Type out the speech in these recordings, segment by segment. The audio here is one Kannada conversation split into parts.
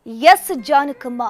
ಎಸ್ ಜಾನಕಮ್ಮ.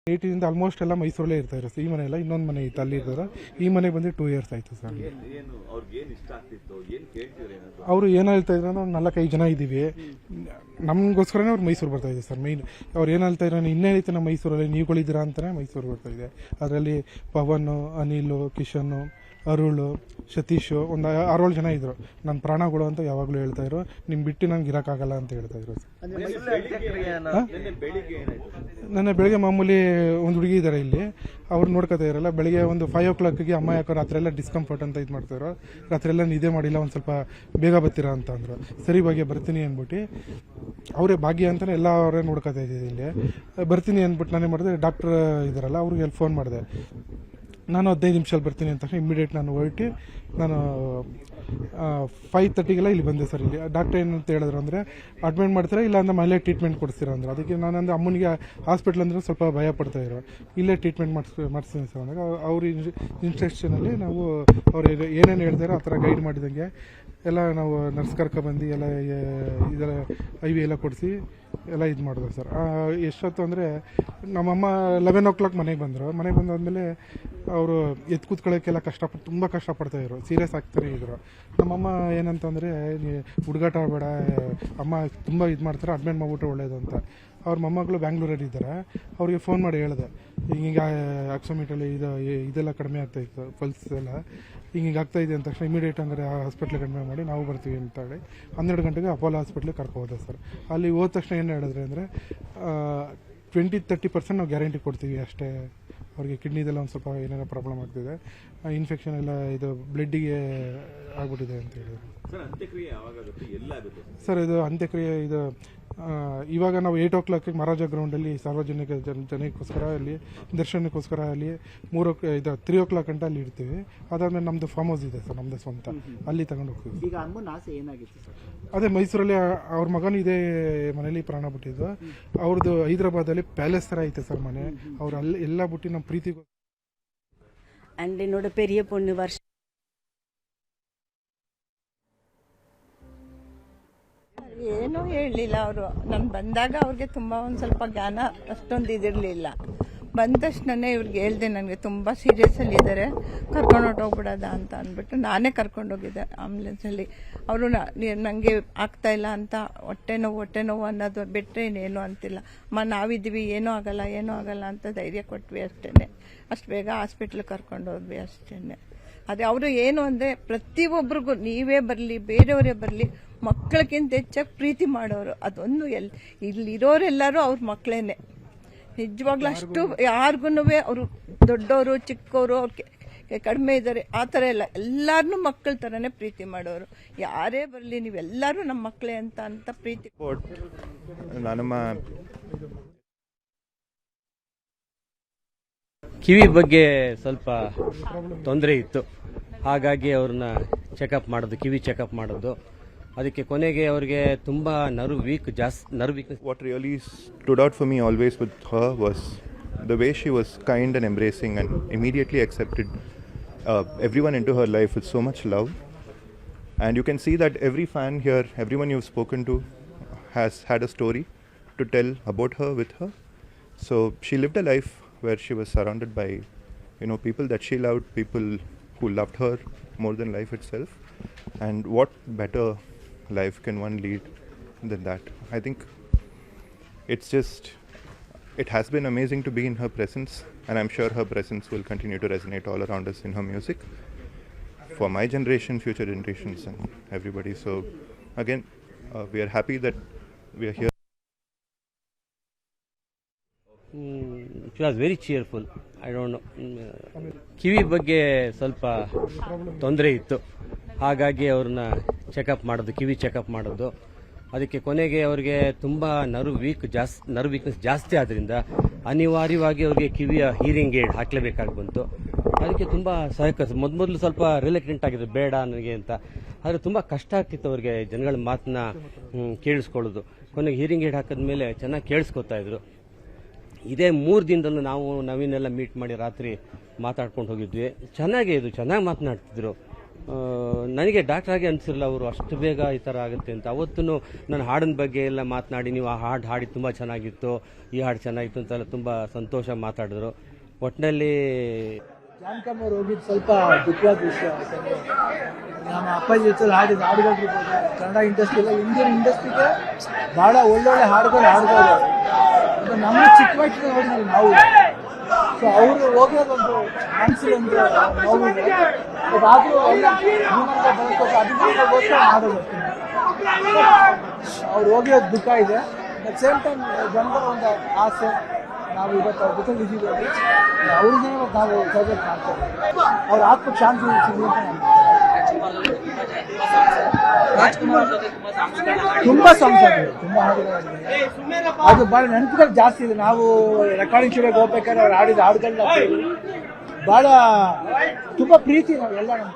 ಏಯ್ಟಿಂದ ಆಲ್ಮೋಸ್ಟ್ ಎಲ್ಲ ಮೈಸೂರಲ್ಲೇ ಇರ್ತಾರೆ ಸರ್. ಈ ಮನೆ ಎಲ್ಲ ಇನ್ನೊಂದು ಮನೆ ಇತ್ತು, ಅಲ್ಲಿ ಇರ್ತಾರೆ. ಈ ಮನೆ ಬಂದು 2 years ಆಯ್ತು ಸರ್. ಅವರು ಏನು ಹೇಳ್ತಾ ಇದ್ರು ಅಂದ್ರೆ 4-5 ಜನ ಇದ್ದೀವಿ, ನಮಗೋಸ್ಕರನೇ ಅವ್ರು ಮೈಸೂರು ಬರ್ತಾ ಇದೆ ಸರ್. ಮೈನ್ ಅವ್ರು ಏನು ಹೇಳ್ತಾ ಇದ್ರು, ಇನ್ನೇ ಐತೆ ನಮ್ಮ ಮೈಸೂರಲ್ಲಿ ನೀವುಗಳಿದ್ದೀರಾ ಅಂತಲೇ ಮೈಸೂರು ಬರ್ತಾ ಇದೆ. ಅದರಲ್ಲಿ ಪವನ್, ಅನಿಲ್, ಕಿಶನ್, ಅರುಳು, ಸತೀಶು, ಒಂದು 6-7 ಜನ ಇದ್ರು. ನನ್ನ ಪ್ರಾಣಗಳು ಅಂತ ಯಾವಾಗಲೂ ಹೇಳ್ತಾ ಇದ್ರು. ನಿಮ್ ಬಿಟ್ಟು ನಂಗೆ ಇರೋಕ್ಕಾಗಲ್ಲ ಅಂತ ಹೇಳ್ತಾ ಇದ್ರು ಸರ್. ನನ್ನ ಬೆಳಗ್ಗೆ ಮಾಮೂಲಿ ಒಂದು ಹುಡುಗಿ ಇದ್ದಾರೆ ಇಲ್ಲಿ, ಅವ್ರು ನೋಡ್ಕೋತಾ ಇರಲ್ಲ. ಬೆಳಿಗ್ಗೆ ಒಂದು 5 o'clockಗೆ ಅಮ್ಮ ಯಾಕೋ ರಾತ್ರಿ ಎಲ್ಲ ಡಿಸ್ಕಂಫರ್ಟ್ ಅಂತ ಇದು ಮಾಡ್ತಾಯಿದ್ರು, ರಾತ್ರಿ ಎಲ್ಲ ನಿದ್ದೆ ಮಾಡಿಲ್ಲ, ಒಂದು ಸ್ವಲ್ಪ ಬೇಗ ಬರ್ತೀರಾ ಅಂತ ಅಂದರು. ಸರಿ ಭಾಗ್ಯ ಬರ್ತೀನಿ ಅಂದ್ಬಿಟ್ಟು ಅವರೇ ಭಾಗ್ಯ ಅಂತಲೇ ಎಲ್ಲ ಅವರೇ ನೋಡ್ಕೋತಾ ಇದ್ದೀವಿ ಇಲ್ಲಿ. ಬರ್ತೀನಿ ಅಂದ್ಬಿಟ್ಟು ನಾನೇ ಮಾಡಿದೆ, ಡಾಕ್ಟರ್ ಇದ್ದಾರಲ್ಲ ಅವ್ರಿಗೆ ಫೋನ್ ಮಾಡಿದೆ. ನಾನು 15 ನಿಮಿಷದಲ್ಲಿ ಬರ್ತೀನಿ ಅಂತ ತಕ್ಷಣ ಇಮಿಡಿಯೇಟ್ ನಾನು ಹೊರಟು ನಾನು 5:30ಗೆಲ್ಲ ಇಲ್ಲಿ ಬಂದೆ ಸರ್. ಇಲ್ಲಿ ಡಾಕ್ಟರ್ ಏನಂತ ಹೇಳಿದ್ರು ಅಂದರೆ ಅಡ್ಮಿಟ್ ಮಾಡ್ತಾರೆ, ಇಲ್ಲ ಅಂದ್ರೆ ಮನೇಲೆ ಟ್ರೀಟ್ಮೆಂಟ್ ಕೊಡಿಸ್ತೀರ ಅಂದ್ರೆ. ಅದಕ್ಕೆ ನಾನು ಅಂದರೆ ಅಮ್ಮನಿಗೆ ಹಾಸ್ಪಿಟ್ಲ್ ಅಂದರೆ ಸ್ವಲ್ಪ ಭಯ ಪಡ್ತಾಯಿದ್ರು. ಇಲ್ಲೇ ಟ್ರೀಟ್ಮೆಂಟ್ ಮಾಡಿಸ್ತೀನಿ ಸರ್ ಅಂದಾಗ ಅವ್ರ ಇನ್ಸ್ಟ್ರಕ್ಷನಲ್ಲಿ ನಾವು ಅವ್ರು ಏನೇನು ಹೇಳ್ತಾರೋ ಆ ಥರ ಗೈಡ್ ಮಾಡಿದಂಗೆ ಎಲ್ಲ ನಾವು ನರ್ಸ್ ಕರ್ಕೊಬಂದು ಎಲ್ಲ ಇದೆಲ್ಲ IV ಎಲ್ಲ ಕೊಡಿಸಿ ಎಲ್ಲ ಇದು ಮಾಡಿದ್ರು ಸರ್. ಎಷ್ಟೊತ್ತು ಅಂದರೆ ನಮ್ಮಮ್ಮ 11 o'clock ಮನೆಗೆ ಬಂದರು. ಮನೆಗೆ ಬಂದಾದಮೇಲೆ ಅವರು ಎತ್ತು ಕೂತ್ಕೊಳ್ಳೋಕ್ಕೆಲ್ಲ ತುಂಬ ಕಷ್ಟಪಡ್ತಾಯಿದ್ರು, ಸೀರಿಯಸ್ ಆಗ್ತಾನೆ ಇದ್ರು. ನಮ್ಮಮ್ಮ ಏನಂತಂದರೆ ಹುಡುಗಾಟ ಆಡಬೇಡ, ಅಮ್ಮ ತುಂಬ ಇದು ಮಾಡ್ತಾರೆ, ಅಡ್ಮಿಟ್ ಮಾಡಿಬಿಟ್ರೆ ಒಳ್ಳೇದು ಅಂತ. ಅವ್ರ ಮೊಮ್ಮಗಳು ಬ್ಯಾಂಗ್ಳೂರಲ್ಲಿ ಇದ್ದಾರೆ, ಅವ್ರಿಗೆ ಫೋನ್ ಮಾಡಿ ಹೇಳಿದೆ, ಹಿಂಗೆ ಆಕ್ಸೋಮೀಟಲ್ಲಿ ಇದೆಲ್ಲ ಕಡಿಮೆ ಆಗ್ತಾಯಿತ್ತು, ಪಲ್ಸ್ ಎಲ್ಲ ಹಿಂಗೆ ಆಗ್ತಾಯಿದೆ ಅಂತ ತಕ್ಷಣ ಇಮಿಡಿಯೇಟ್ ಹಂಗಾರೆ ಹಾಸ್ಪಿಟ್ಲಿಗೆ ಕಡಿಮೆ ಮಾಡಿ ನಾವು ಬರ್ತೀವಿ ಅಂತ ಹೇಳಿ 12 ಗಂಟೆಗೆ ಅಪೋಲೋ ಹಾಸ್ಪಿಟ್ಲಿಗೆ ಕರ್ಕೋದೆ ಸರ್. ಅಲ್ಲಿ ಹೋದ ತಕ್ಷಣ ಏನು ಹೇಳಿದ್ರೆ ಅಂದರೆ 20-30% ನಾವು ಗ್ಯಾರಂಟಿ ಕೊಡ್ತೀವಿ ಅಷ್ಟೇ. ಅವ್ರಿಗೆ ಕಿಡ್ನಿದೆಲ್ಲ ಒಂದು ಸ್ವಲ್ಪ ಏನೇನೋ ಪ್ರಾಬ್ಲಮ್ ಆಗ್ತಿದೆ, ಇನ್ಫೆಕ್ಷನ್ ಎಲ್ಲ ಇದು ಬ್ಲಡ್ಡಿಗೆ ಆಗ್ಬಿಟ್ಟಿದೆ ಅಂತ ಹೇಳಿದ್ರು ಸರ್. ಇದು ಅಂತ್ಯಕ್ರಿಯೆ ಇದು ಇವಾಗ ನಾವು 8 o'clock ಮಹಾರಾಜ ಗ್ರೌಂಡಲ್ಲಿ ಸಾರ್ವಜನಿಕ ಜನಕ್ಕೋಸ್ಕರ ಅಲ್ಲಿ ದರ್ಶನಕ್ಕೋಸ್ಕರ ಅಲ್ಲಿ 3 o'clock ಗಂಟೆ ಅಲ್ಲಿ ಇರ್ತೀವಿ. ಅದಾದ್ಮೇಲೆ ನಮ್ಮದು ಫಾರ್ಮ್ ಹೌಸ್ ಇದೆ ಸರ್, ನಮ್ಮದು ಸ್ವಂತ, ಅಲ್ಲಿ ತಗೊಂಡು ಹೋಗ್ತೀವಿ. ಈಗ ಅಮ್ಮನ ಆಸೆ ಏನಾಗಿತ್ತು ಸರ್? ಅದೇ ಮೈಸೂರಲ್ಲಿ ಅವ್ರ ಮಗನೂ ಇದೇ ಮನೇಲಿ ಪ್ರಾಣ ಬಿಟ್ಟಿದ್ದು. ಅವ್ರದ್ದು ಹೈದರಾಬಾದಲ್ಲಿ ಪ್ಯಾಲೇಸ್ ಥರ ಐತೆ ಸರ್ ಮನೆ. ಅವ್ರು ಅಲ್ಲಿ ಎಲ್ಲ ಬಿಟ್ಟು ನಮ್ಮ ಪ್ರೀತಿಗೂ and என்னோட பெரிய பொண்ணு வருஷம் ಏನೂ ಹೇಳಲಿಲ್ಲ ಅವರು. ನಾನು ಬಂದಾಗ ಅವ್ರಿಗೆ ತುಂಬ ಒಂದು ಸ್ವಲ್ಪ ಜ್ಞಾನ ಅಷ್ಟೊಂದು ಇದಿರಲಿಲ್ಲ. ಬಂದ ತಕ್ಷಣನೇ ಇವ್ರಿಗೆ ಹೇಳ್ದೆ, ನನಗೆ ತುಂಬ ಸೀರಿಯಸ್ಸಲ್ಲಿದ್ದಾರೆ, ಕರ್ಕೊಂಡು ಹೊರಟೋಗ್ಬಿಡೋದ ಅಂತ ಅಂದ್ಬಿಟ್ಟು ನಾನೇ ಕರ್ಕೊಂಡೋಗಿದ್ದೆ ಆಂಬುಲೆನ್ಸಲ್ಲಿ. ಅವರು ನನಗೆ ಆಗ್ತಾಯಿಲ್ಲ ಅಂತ ಹೊಟ್ಟೆ ನೋವು ಅನ್ನೋದು ಬಿಟ್ಟರೆ ಇನ್ನೇನು ಅಂತಿಲ್ಲ. ನಾವಿದ್ದೀವಿ, ಏನೂ ಆಗಲ್ಲ ಅಂತ ಧೈರ್ಯ ಕೊಟ್ವಿ ಅಷ್ಟೇ. ಅಷ್ಟು ಬೇಗ ಹಾಸ್ಪಿಟ್ಲಿಗೆ ಕರ್ಕೊಂಡೋದ್ವಿ ಅಷ್ಟೇ. ಅದೇ ಅವರು ಏನು ಅಂದರೆ ಪ್ರತಿಯೊಬ್ಬರಿಗೂ ನೀವೇ ಬರಲಿ ಬೇರೆಯವರೇ ಬರಲಿ ಮಕ್ಕಳಿಗಿಂತ ಹೆಚ್ಚಾಗಿ ಪ್ರೀತಿ ಮಾಡೋರು. ಅದೊಂದು ಇಲ್ಲಿರೋರೆಲ್ಲರೂ ಅವ್ರ ಮಕ್ಕಳೇನೆ. ನಿಜವಾಗ್ಲೂ ಅಷ್ಟು ಯಾರಿಗೂ ಅವರು ದೊಡ್ಡವರು ಚಿಕ್ಕವರು ಅವ್ರು ಕಡಿಮೆ ಇದ್ದಾರೆ ಆ ಥರ ಇಲ್ಲ, ಎಲ್ಲರನ್ನೂ ಮಕ್ಕಳ ಥರನೇ ಪ್ರೀತಿ ಮಾಡೋರು. ಯಾರೇ ಬರಲಿ ನೀವೆಲ್ಲರೂ ನಮ್ಮ ಮಕ್ಕಳೇ ಅಂತ ಪ್ರೀತಿ. ಕಿವಿ ಬಗ್ಗೆ ಸ್ವಲ್ಪ ತೊಂದರೆ ಇತ್ತು, ಹಾಗಾಗಿ ಅವ್ರನ್ನ ಚೆಕಪ್ ಮಾಡೋದು, ಕಿವಿ ಚೆಕಪ್ ಮಾಡೋದು. ಅದಕ್ಕೆ ಕೊನೆಗೆ ಅವ್ರಿಗೆ ತುಂಬ nerve weakness. What really stood out for me always with her was the way she was kind and embracing and immediately accepted everyone into her life with so much love. And you can see that every fan here, everyone you've spoken to has had a story to tell about her with her. So she lived a life where she was surrounded by, people that she loved, people who loved her more than life itself. And what better life can one lead than that? I think it has been amazing to be in her presence, and I'm sure her presence will continue to resonate all around us in her music for my generation, future generations, and everybody. So again, we are happy that we are here. She was very cheerful. I don't know. ಕಿವಿ ಬಗ್ಗೆ ಸ್ವಲ್ಪ ತೊಂದರೆ ಇತ್ತು, ಹಾಗಾಗಿ ಅವ್ರನ್ನ ಚೆಕಪ್ ಮಾಡೋದು, ಕಿವಿ ಚೆಕಪ್ ಮಾಡೋದು. ಅದಕ್ಕೆ ಕೊನೆಗೆ ಅವ್ರಿಗೆ ತುಂಬ ನರ್ವ್ ವೀಕ್ನೆಸ್ ಜಾಸ್ತಿ ಆದ್ದರಿಂದ ಅನಿವಾರ್ಯವಾಗಿ ಅವ್ರಿಗೆ ಕಿವಿಯ ಹೀರಿಂಗ್ ಏಡ್ ಹಾಕಲೇಬೇಕಾಗಿ ಬಂತು. ಅದಕ್ಕೆ ತುಂಬ ಸಹಕ ಮೊದಲು ಸ್ವಲ್ಪ ರಿಲೆಕ್ಟೆಂಟ್ ಆಗಿದ್ರು, ಬೇಡ ನನಗೆ ಅಂತ. ಆದರೆ ತುಂಬ ಕಷ್ಟ ಆಗ್ತಿತ್ತು ಅವ್ರಿಗೆ ಜನಗಳ ಮಾತನ್ನ ಕೇಳಿಸ್ಕೊಳ್ಳೋದು. ಕೊನೆಗೆ ಹೀರಿಂಗ್ ಏಡ್ ಹಾಕಿದ್ಮೇಲೆ ಚೆನ್ನಾಗಿ ಕೇಳಿಸ್ಕೊತಾ ಇದ್ರು. ಇದೇ 3 ದಿನದಲ್ಲೂ ನಾವು ನವೀನೆಲ್ಲ ಮೀಟ್ ಮಾಡಿ ರಾತ್ರಿ ಮಾತಾಡ್ಕೊಂಡು ಹೋಗಿದ್ವಿ. ಚೆನ್ನಾಗಿ ಮಾತನಾಡ್ತಿದ್ರು. ನನಗೆ ಡಾಕ್ಟರ್ ಆಗಿ ಅನಿಸಿರಲ್ಲ ಅವರು ಅಷ್ಟು ಬೇಗ ಈ ಥರ ಆಗುತ್ತೆ ಅಂತ. ಅವತ್ತೂ ನನ್ನ ಹಾಡಿನ ಬಗ್ಗೆ ಎಲ್ಲ ಮಾತನಾಡಿ, ನೀವು ಆ ಹಾಡಿ ತುಂಬ ಚೆನ್ನಾಗಿತ್ತು, ಈ ಹಾಡು ಚೆನ್ನಾಗಿತ್ತು ಅಂತೆಲ್ಲ ತುಂಬ ಸಂತೋಷ ಮಾತಾಡಿದ್ರು. ಒಟ್ಟಿನಲ್ಲಿ ಜಾನಕಮ್ಮ ಅವ್ರು ಹೋಗಿದ್ದು ಸ್ವಲ್ಪ ದುಃಖವಾದ ವಿಷಯ. ಯಾಕಂದರೆ ನಮ್ಮ ಅಪ್ಪಾಜಿ ಜೊತೆ ಹಾಡಿದ ಹಾಡುಗಳು ಕನ್ನಡ ಇಂಡಸ್ಟ್ರಿಯಲ್ಲಿ, ಇಂಡಿಯನ್ ಇಂಡಸ್ಟ್ರಿಗೆ ಭಾಳ ಒಳ್ಳೊಳ್ಳೆ ಹಾಡುಗಳು ಹಾಡ್ಬೋದು. ನಮ್ಮ ಚಿಕ್ಕ ವಯಸ್ಸಿಗೆ ಹೋಗಿದ್ವಿ ನಾವು. ಸೊ ಅವರು ಹೋಗೋದೊಂದು ಮನಸ್ಸಿಗೊಂದು ನೋವಿದೆ. ಅದಾದರೂ ಜೀವನದ ಬದುಕೋದು ಅಭಿಮಾನಗೋಸ್ಕರ ಮಾಡೋದು. ಅವ್ರು ಹೋಗಿರೋದು ದುಃಖ ಇದೆ. ಅಟ್ ಸೇಮ್ ಟೈಮ್ ಜನಗಳ ಒಂದು ಆಸೆ, ನಾವು ಇವತ್ತು ಅವ್ರ ಜೊತೆ ಇದ್ದೀವಿ, ಅವ್ರಿಗೆ ನಾವು ಸೆಲೆಬ್ರೇಟ್ ಮಾಡ್ತೇವೆ. ಅವ್ರ ಆತ್ಮಕ್ಕೆ ಶಾಂತಿ ಸಿಗಲಿ ಅಂತ ತುಂಬ ಸಂಸಾರ, ತುಂಬ ಹಾಡುಗಳಾಗಿದೆ. ಅದು ಭಾಳ ನೆನಪುಗಳು ಜಾಸ್ತಿ ಇದೆ. ನಾವು ರೆಕಾರ್ಡಿಂಗ್ ಸ್ಟುಡಿಯೋಗೆ ಹೋಗ್ಬೇಕಾದ್ರೆ ಅವ್ರು ಆಡಿದ ಹಾಡುಗಳನ್ನ ಭಾಳ ತುಂಬ ಪ್ರೀತಿ ನಾವೆಲ್ಲ ನಮ್ಮ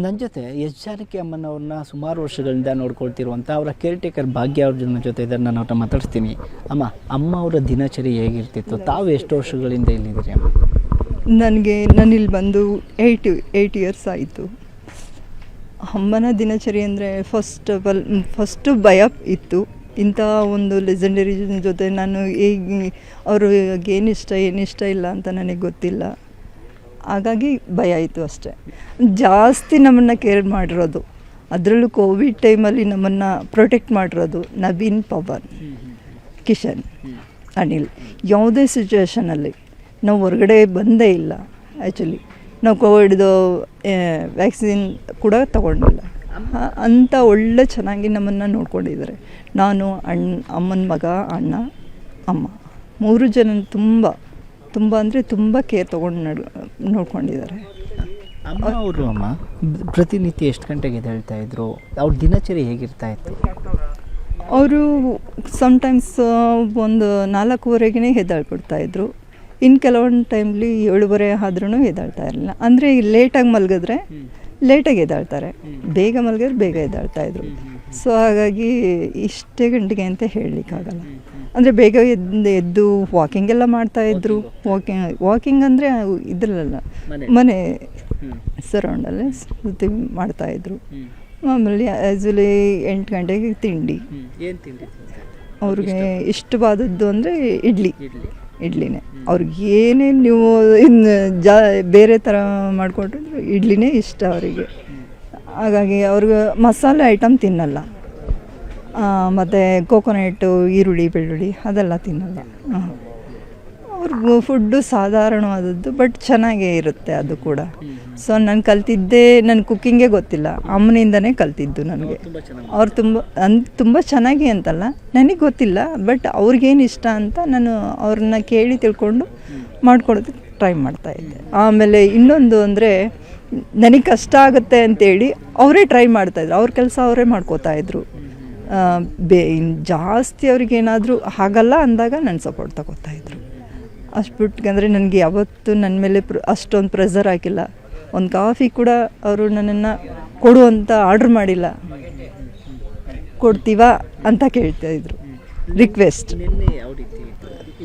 ನನ್ನ ಜೊತೆ ಎಸ್ ಜಾನಕಿ ಅಮ್ಮನವ್ರನ್ನ ಸುಮಾರು ವರ್ಷಗಳಿಂದ ನೋಡ್ಕೊಳ್ತಿರುವಂಥ ಅವರ ಕೇರ್ ಟೇಕರ್ ಭಾಗ್ಯ ಅವ್ರ ಜೊತೆ ಇದ್ದಾರೆ. ನಾನು ಅವ್ರನ್ನ ಮಾತಾಡ್ತೀನಿ. ಅಮ್ಮ ಅವರ ದಿನಚರಿ ಹೇಗಿರ್ತಿತ್ತು? ತಾವು ಎಷ್ಟು ವರ್ಷಗಳಿಂದ ಇಲ್ಲಿದ್ದೀರಿ ಅಮ್ಮ? ನಾನಿಲ್ಲಿ ಬಂದು 8 ಇಯರ್ಸ್ ಆಯಿತು. ಅಮ್ಮನ ದಿನಚರಿ ಅಂದರೆ ಫಸ್ಟು ಭಯ ಇತ್ತು. ಇಂಥ ಒಂದು ಲೆಜೆಂಡರಿ ಜೊತೆ ನಾನು ಅವ್ರಿಗೆ ಏನಿಷ್ಟ ಇಲ್ಲ ಅಂತ ನನಗೆ ಗೊತ್ತಿಲ್ಲ. ಹಾಗಾಗಿ ಭಯ ಆಯಿತು ಅಷ್ಟೇ. ಜಾಸ್ತಿ ನಮ್ಮನ್ನು ಕೇರ್ ಮಾಡಿರೋದು, ಅದರಲ್ಲೂ ಕೋವಿಡ್ ಟೈಮಲ್ಲಿ ನಮ್ಮನ್ನು ಪ್ರೊಟೆಕ್ಟ್ ಮಾಡಿರೋದು ನವೀನ್, ಪವನ್, ಕಿಶನ್, ಅನಿಲ್. ಯಾವುದೇ ಸಿಚುವೇಷನಲ್ಲಿ ನಾವು ಹೊರಗಡೆ ಬಂದೇ ಇಲ್ಲ. ಆ್ಯಕ್ಚುಲಿ ನಾವು ಕೋವಿಡ್ದು ವ್ಯಾಕ್ಸಿನ್ ಕೂಡ ತಗೊಂಡಿಲ್ಲ. ಅಂಥ ಒಳ್ಳೆ ಚೆನ್ನಾಗಿ ನಮ್ಮನ್ನು ನೋಡ್ಕೊಂಡಿದ್ದಾರೆ. ನಾನು ಅಮ್ಮನ ಮಗ, ಅಣ್ಣ, ಅಮ್ಮ 3 ಜನ ತುಂಬ ಅಂದರೆ ತುಂಬ ಕೇರ್ ತೊಗೊಂಡು ನೋಡ್ಕೊಂಡಿದ್ದಾರೆ. ಅಮ್ಮ ಪ್ರತಿನಿತ್ಯ ಎಷ್ಟು ಗಂಟೆಗೆ ಎದ್ದೇಳ್ತಾ ಇದ್ರು? ಅವ್ರ ದಿನಚರಿ ಹೇಗಿರ್ತಾ ಇತ್ತು? ಅವರು ಸಮ್ಟೈಮ್ಸ್ ಒಂದು 4:15ಗೆ ಎದ್ದೇಳ್ಬಿಡ್ತಾಯಿದ್ರು. ಇನ್ನು ಕೆಲವೊಂದು ಟೈಮ್ಲಿ 7:30 ಆದ್ರೂ ಎದ್ದೇಳ್ತಾ ಇರಲಿಲ್ಲ. ಅಂದರೆ ಲೇಟಾಗಿ ಮಲಗಿದ್ರೆ ಲೇಟಾಗಿ ಎದ್ದೇಳ್ತಾರೆ, ಬೇಗ ಮಲಗಿದ್ರೆ ಬೇಗ ಎದ್ದೇಳ್ತಾಯಿದ್ರು. ಸೊ ಹಾಗಾಗಿ ಇಷ್ಟೇ ಗಂಟೆಗೆ ಅಂತ ಹೇಳಲಿಕ್ಕಾಗಲ್ಲ. ಅಂದರೆ ಬೇಗ ಎದ್ದು ವಾಕಿಂಗ್ ಎಲ್ಲ ಮಾಡ್ತಾಯಿದ್ರು. ವಾಕಿಂಗ್ ಅಂದರೆ ಇದ್ರಲ್ಲ, ಮನೆ ಸರೌಂಡಲ್ಲೇ ಸುತ್ತಿ ಮಾಡ್ತಾಯಿದ್ರು. ಮಾಮೂಲಿ ಆ್ಯಕ್ಚುಲಿ 8 ಗಂಟೆಗೆ ತಿಂಡಿ. ಅವ್ರಿಗೆ ಇಷ್ಟವಾದದ್ದು ಅಂದರೆ ಇಡ್ಲಿನೇ. ಅವ್ರಿಗೆ ಏನೇನು ನೀವು ಇನ್ನು ಬೇರೆ ಥರ ಮಾಡಿಕೊಟ್ರು ಇಡ್ಲಿನೇ ಇಷ್ಟ ಅವರಿಗೆ. ಹಾಗಾಗಿ ಅವ್ರಿಗೆ ಮಸಾಲೆ ಐಟಮ್ ತಿನ್ನಲ್ಲ. ಮತ್ತು ಕೋಕೋನಟ್ಟು, ಈರುಳ್ಳಿ, ಬೆಳ್ಳುಳ್ಳಿ ಅದೆಲ್ಲ ತಿನ್ನಲ್ಲ. ಅವ್ರಿಗೂ ಫುಡ್ಡು ಸಾಧಾರಣವಾದದ್ದು, ಬಟ್ ಚೆನ್ನಾಗೇ ಇರುತ್ತೆ ಅದು ಕೂಡ. ಸೊ ನಾನು ಕಲ್ತಿದ್ದೆ, ನನ್ನ ಕುಕ್ಕಿಂಗೇ ಗೊತ್ತಿಲ್ಲ, ಅಮ್ಮನಿಂದನೇ ಕಲ್ತಿದ್ದು ನನಗೆ. ಅವ್ರು ತುಂಬ ಚೆನ್ನಾಗಿ ಅಂತಲ್ಲ, ನನಗೆ ಗೊತ್ತಿಲ್ಲ, ಬಟ್ ಅವ್ರಿಗೇನು ಇಷ್ಟ ಅಂತ ನಾನು ಅವ್ರನ್ನ ಕೇಳಿ ತಿಳ್ಕೊಂಡು ಮಾಡ್ಕೊಡೋದಕ್ಕೆ ಟ್ರೈ ಮಾಡ್ತಾಯಿದ್ದೆ. ಆಮೇಲೆ ಇನ್ನೊಂದು ಅಂದರೆ ನನಗೆ ಕಷ್ಟ ಆಗುತ್ತೆ ಅಂತೇಳಿ ಅವರೇ ಟ್ರೈ ಮಾಡ್ತಾಯಿದ್ರು. ಅವ್ರ ಕೆಲಸ ಅವರೇ ಮಾಡ್ಕೋತಾಯಿದ್ರು. ಜಾಸ್ತಿ ಅವ್ರಿಗೇನಾದರೂ ಆಗಲ್ಲ ಅಂದಾಗ ನನ್ನ ಸಪೋರ್ಟ್ ತಗೋತಾಯಿದ್ರು. ಅಷ್ಟು ಬಿಟ್ಕಂದ್ರೆ ನನಗೆ ಯಾವತ್ತೂ ನನ್ನ ಮೇಲೆ ಅಷ್ಟೊಂದು ಪ್ರೆಷರ್ ಹಾಕಿಲ್ಲ. ಒಂದು ಕಾಫಿ ಕೂಡ ಅವರು ನನ್ನನ್ನು ಕೊಡು ಅಂತ ಆರ್ಡ್ರ್ ಮಾಡಿಲ್ಲ, ಕೊಡ್ತೀವಾ ಅಂತ ಕೇಳ್ತಾಯಿದ್ರು, ರಿಕ್ವೆಸ್ಟ್.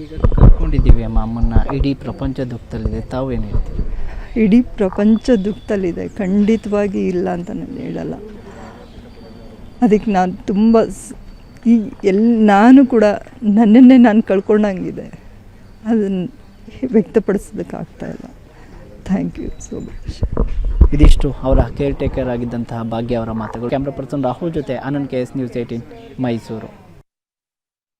ಈಗ ಕರ್ಕೊಂಡಿದ್ದೀವಿ ಅಮ್ಮನ್ನ, ಇಡೀ ಪ್ರಪಂಚ ದುಃಖದಲ್ಲಿದೆ, ತಾವು ಏನು ಹೇಳ್ತೀವಿ? ಇಡೀ ಪ್ರಪಂಚ ದುಃಖದಲ್ಲಿದೆ, ಖಂಡಿತವಾಗಿ ಇಲ್ಲ ಅಂತ ನಾನು ಹೇಳಲ್ಲ. ಅದಕ್ಕೆ ನಾನು ತುಂಬ ನಾನು ಕೂಡ ನನ್ನನ್ನೇ ನಾನು ಕಳ್ಕೊಂಡಂಗಿದೆ. ಅದನ್ನು ವ್ಯಕ್ತಪಡಿಸೋದಕ್ಕಾಗ್ತಾಯಿಲ್ಲ. Thank you so much. ಇದಿಷ್ಟು ಅವರ ಕೇರ್ ಟೇಕರ್ ಆಗಿದ್ದಂತಹ ಭಾಗ್ಯ ಅವರ ಮಾತುಗಳು. ಕ್ಯಾಮ್ರಾ ಪರ್ಸನ್ ರಾಹುಲ್ ಜೊತೆ ಆನಂದ್ KS News 18 ಮೈಸೂರು.